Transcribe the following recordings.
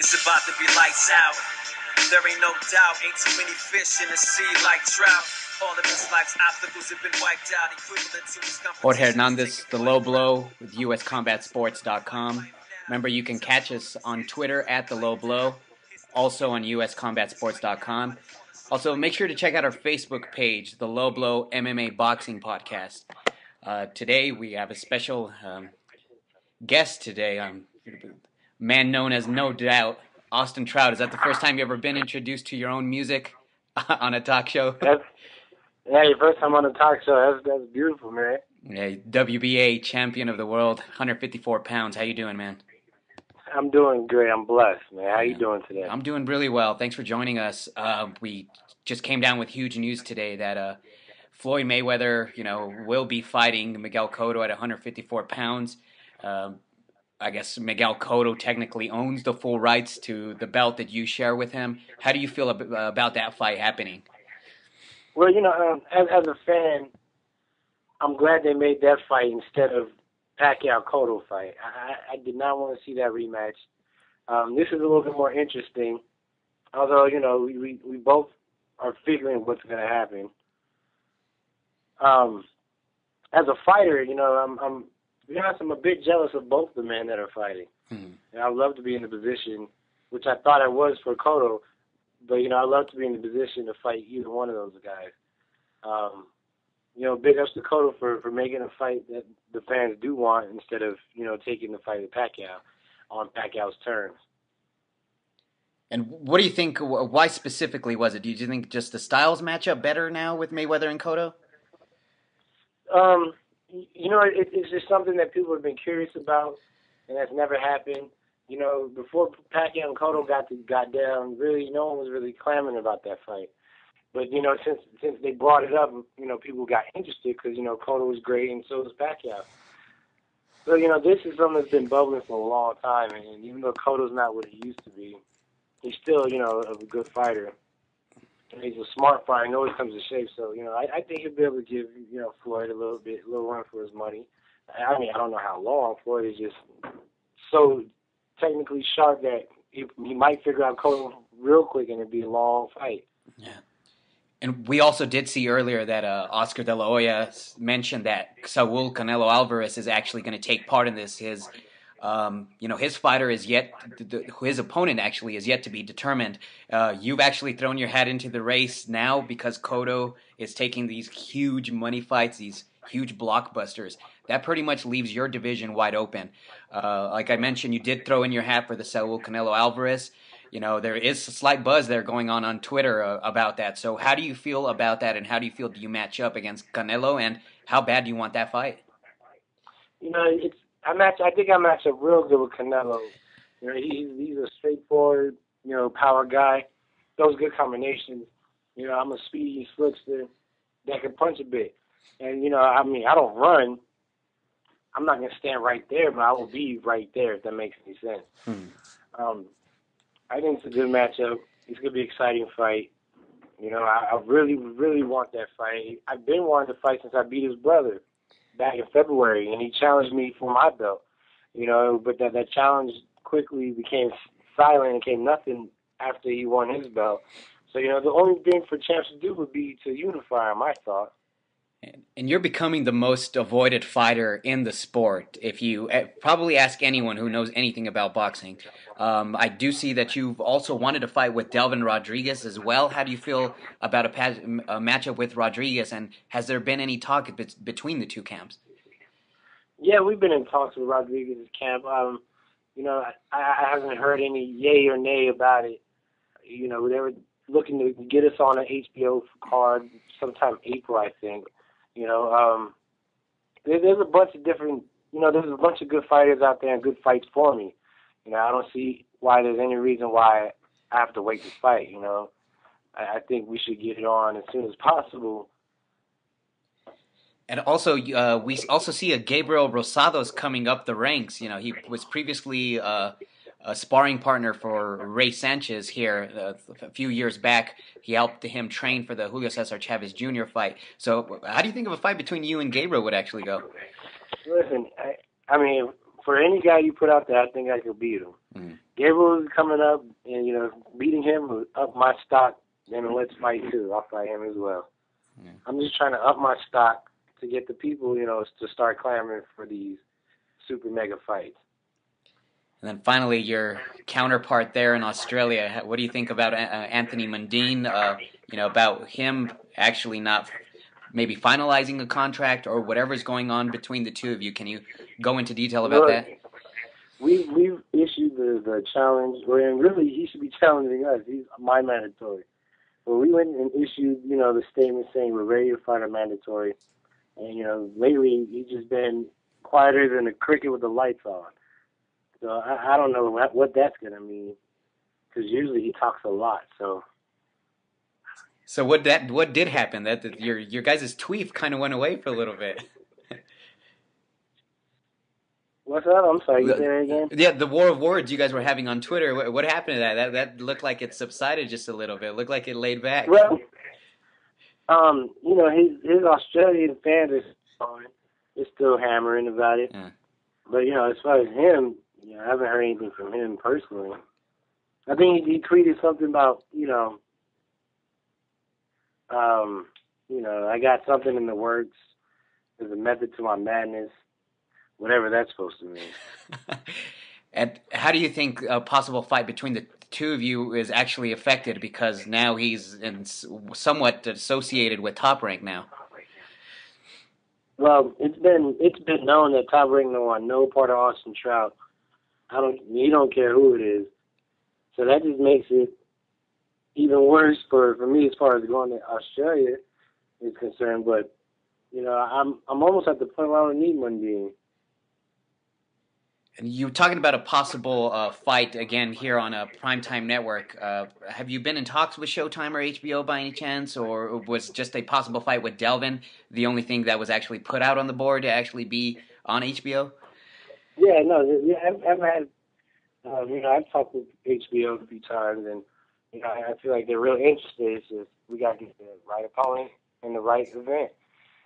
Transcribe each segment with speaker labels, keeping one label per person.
Speaker 1: It's about to be lights out. There ain't no doubt. Ain't too many fish in the sea like trout. All of his life's obstacles have been wiped out. Equivalent to his
Speaker 2: Jorge Hernandez, The Low Blow with USCombatSports.com. Remember, you can catch us on Twitter at The Low Blow, also on USCombatSports.com. Also, make sure to check out our Facebook page, The Low Blow MMA Boxing Podcast. Today, we have a special guest today, man known as No Doubt, Austin Trout. Is that the first time you've ever been introduced to your own music on a talk show?
Speaker 3: Yeah, your first time on a talk show. That's beautiful, man.
Speaker 2: Yeah, WBA champion of the world, 154 pounds. How you doing, man?
Speaker 3: I'm doing great. I'm blessed, man. How you doing today?
Speaker 2: I'm doing really well. Thanks for joining us. We just came down with huge news today that Floyd Mayweather, will be fighting Miguel Cotto at 154 pounds. I guess Miguel Cotto technically owns the full rights to the belt that you share with him. How do you feel about that fight happening?
Speaker 3: Well, as a fan, I'm glad they made that fight instead of Pacquiao-Cotto fight. I did not want to see that rematch. This is a little bit more interesting, although, we both are figuring what's going to happen. As a fighter, I'm a bit jealous of both the men that are fighting. Mm-hmm. And I'd love to be in the position, which I thought I was for Cotto, but, I'd love to be in the position to fight either one of those guys. Big ups to Cotto for making a fight that the fans do want instead of, taking the fight with Pacquiao on Pacquiao's terms.
Speaker 2: And what do you think, why specifically was it? Do you think just the styles match up better now with Mayweather and Cotto?
Speaker 3: It's just something that people have been curious about, and that's never happened. Before Pacquiao and Cotto got down, really, no one was really clamoring about that fight. But, since they brought it up, people got interested because, Cotto was great and so was Pacquiao. So, this is something that's been bubbling for a long time, and even though Cotto's not what he used to be, he's still, a good fighter. And he's a smart fighter, and always comes in shape. So, I think he'll be able to give, Floyd a little run for his money. I mean, I don't know how long. Floyd is just so technically sharp that he might figure out Cotto real quick, and it'd be a long fight.
Speaker 2: Yeah. And we also did see earlier that Oscar De La Hoya mentioned that Saul Canelo Alvarez is actually going to take part in this. His fighter is his opponent actually is yet to be determined. You've actually thrown your hat into the race now because Cotto is taking these huge money fights, these huge blockbusters. That pretty much leaves your division wide open. Like I mentioned, you did throw in your hat for the Saul Canelo Alvarez. There is a slight buzz there going on Twitter about that. So how do you feel about that, and how do you match up against Canelo, and how bad do you want that fight?
Speaker 3: I think I match up real good with Canelo. He's a straightforward, power guy. Those good combinations. I'm a speedy slickster that can punch a bit. And, I don't run. I'm not going to stand right there, but I will be right there, if that makes any sense. I think it's a good matchup. It's going to be an exciting fight. I really, really want that fight. I've been wanting to fight since I beat his brother back in February, and he challenged me for my belt. But that challenge quickly became silent and came nothing after he won his belt. So, the only thing for champs to do would be to unify him, I thought.
Speaker 2: And you're becoming the most avoided fighter in the sport. If you probably ask anyone who knows anything about boxing, I do see that you've also wanted to fight with Delvin Rodriguez as well. How do you feel about a matchup with Rodriguez, and has there been any talk between the two camps?
Speaker 3: Yeah, we've been in talks with Rodriguez's camp. I haven't heard any yay or nay about it. They were looking to get us on an HBO card sometime April, I think. There's a bunch of different, there's a bunch of good fighters out there and good fights for me. I don't see why there's any reason why I have to wait to fight, I think we should get it on as soon as possible.
Speaker 2: And also, we also see a Gabriel Rosados coming up the ranks. He was previously a sparring partner for Ray Sanchez here a few years back. He helped him train for the Julio Cesar Chavez Jr. fight. So how do you think of a fight between you and Gabriel would actually go?
Speaker 3: Listen, I mean, for any guy you put out there, I think I could beat him.
Speaker 2: Mm.
Speaker 3: Gabriel's coming up, and, you know, beating him will up my stock. Then let's fight, too. I'll fight him as well.
Speaker 2: Yeah.
Speaker 3: I'm just trying to up my stock to get the people, you know, to start clamoring for these super mega fights.
Speaker 2: And then finally, your counterpart there in Australia. What do you think about Anthony Mundine? You know, about him actually not maybe finalizing a contract or whatever's going on between the two of you. Can you go into detail about that?
Speaker 3: We've issued the challenge, and really he should be challenging us. He's my mandatory. But we went and issued, you know, the statement saying we're ready to fight a mandatory. And, you know, lately he's just been quieter than a cricket with the lights on. So I don't know what that's going to mean, because usually he talks a lot. So
Speaker 2: what did happen? That your guys' tweet kind of went away for a little bit.
Speaker 3: What's up? I'm sorry, you say that again?
Speaker 2: Yeah, the war of words you guys were having on Twitter. What happened to that? That looked like it subsided just a little bit. It looked like it laid back.
Speaker 3: Well, you know, his Australian fans are still hammering about it.
Speaker 2: Yeah.
Speaker 3: But, you know, as far as him, you know, I haven't heard anything from him personally. I think he tweeted something about, you know, I got something in the works. There's a method to my madness. Whatever that's supposed to mean.
Speaker 2: And how do you think a possible fight between the two of you is actually affected, because now he's somewhat associated with Top Rank now?
Speaker 3: Well, it's been known that Top Rank don't want no part of Austin Trout. You don't care who it is. So that just makes it even worse for me as far as going to Australia is concerned. But, you know, I'm almost at the point where I don't need Mundine.
Speaker 2: And you were talking about a possible fight again here on a primetime network. Have you been in talks with Showtime or HBO by any chance, or was just a possible fight with Delvin the only thing that was actually put out on the board to actually be on HBO?
Speaker 3: Yeah, no, I've had, you know, I've talked with HBO a few times, and, you know, I feel like they're really interested. It's just we got to get the right opponent and the right event.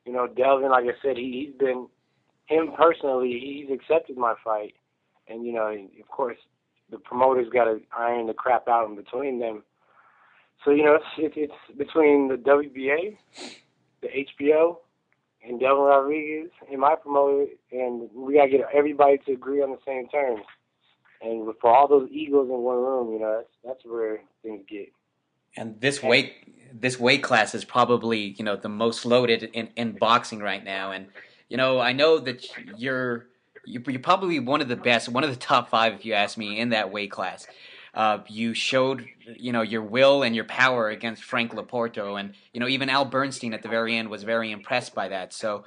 Speaker 3: You know, Delvin, like I said, he's been. Him personally, he's accepted my fight, and, you know, of course, the promoters got to iron the crap out in between them. So, you know, it's between the WBA, the HBO, and Delvin Rodriguez and my promoter, and we got to get everybody to agree on the same terms. And for all those egos in one room, you know, that's where things get.
Speaker 2: And this weight class is probably, you know, the most loaded in boxing right now. And, you know, I know that you're probably one of the best, one of the top 5, if you ask me, in that weight class. You showed, you know, your will and your power against Frank Laporto, and, you know, even Al Bernstein at the very end was very impressed by that. So,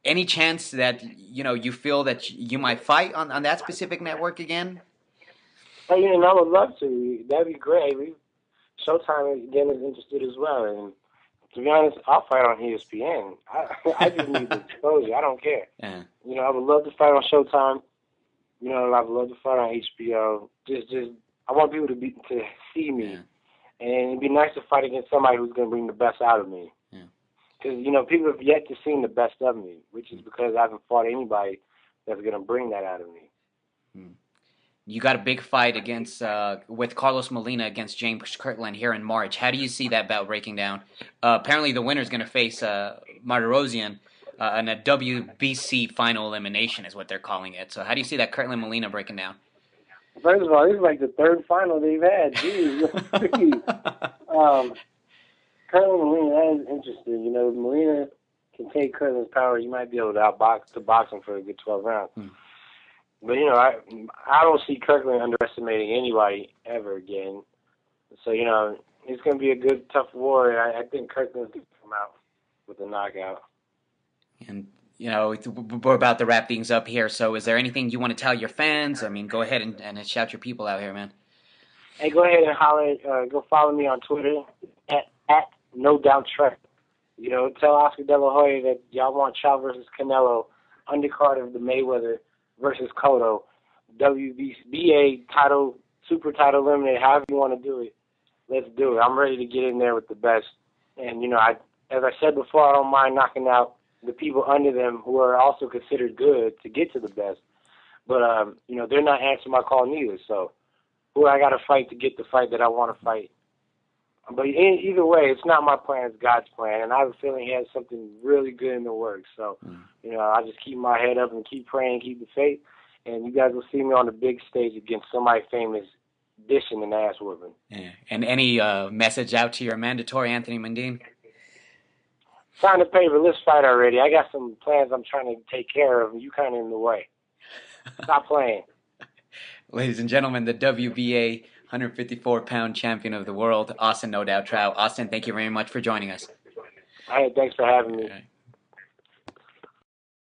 Speaker 2: any chance that, you know, you feel that you might fight on that specific network again?
Speaker 3: Oh, yeah, and I would love to. That'd be great. Showtime again is interested as well, and to be honest, I'll fight on ESPN. I just need the exposure. I don't care.
Speaker 2: Yeah.
Speaker 3: You know, I would love to fight on Showtime. You know, I would love to fight on HBO. Just, I want people to see me, and it'd be nice to fight against somebody who's going to bring the best out of me. Because, you know, people have yet to see the best of me, which is because I haven't fought anybody that's going to bring that out of me.
Speaker 2: You got a big fight against with Carlos Molina against James Kirtland here in March. How do you see that bout breaking down? Apparently the winner's going to face Martirosyan in a WBC final elimination is what they're calling it. So how do you see that Kirtland Molina breaking down?
Speaker 3: First of all, this is like the third final they've had. Jeez. Kirtland Molina, that is interesting. You know, Molina can take Kirtland's power. You might be able to box him for a good 12 rounds. But, you know, I don't see Kirkland underestimating anybody ever again. So, you know, it's going to be a good, tough war. I think Kirkland's going to come out with a knockout.
Speaker 2: And, you know, we're about to wrap things up here. So is there anything you want to tell your fans? I mean, go ahead and shout your people out here, man.
Speaker 3: Hey, go ahead and holler. Go follow me on Twitter at No Doubt Trout. You know, tell Oscar De La Hoya that y'all want Trout versus Canelo, undercard of the Mayweather versus Cotto, WBA title, super title eliminated, however you want to do it. Let's do it. I'm ready to get in there with the best. And, you know, as I said before, I don't mind knocking out the people under them who are also considered good to get to the best. But, they're not answering my call neither. So who I got to fight to get the fight that I want to fight? But either way, it's not my plan, it's God's plan. And I have a feeling he has something really good in the works. So, I just keep my head up and keep praying, keep the faith. And you guys will see me on the big stage against somebody famous dishing an ass whooping.
Speaker 2: Yeah. And any message out to your mandatory, Anthony Mundine?
Speaker 3: Sign the paper, let's fight already. I got some plans I'm trying to take care of, and you kind of in the way. Stop playing.
Speaker 2: Ladies and gentlemen, the WBA 154-pound champion of the world, Austin No Doubt Trout. Austin, thank you very much for joining us.
Speaker 3: Hey, thanks for having me.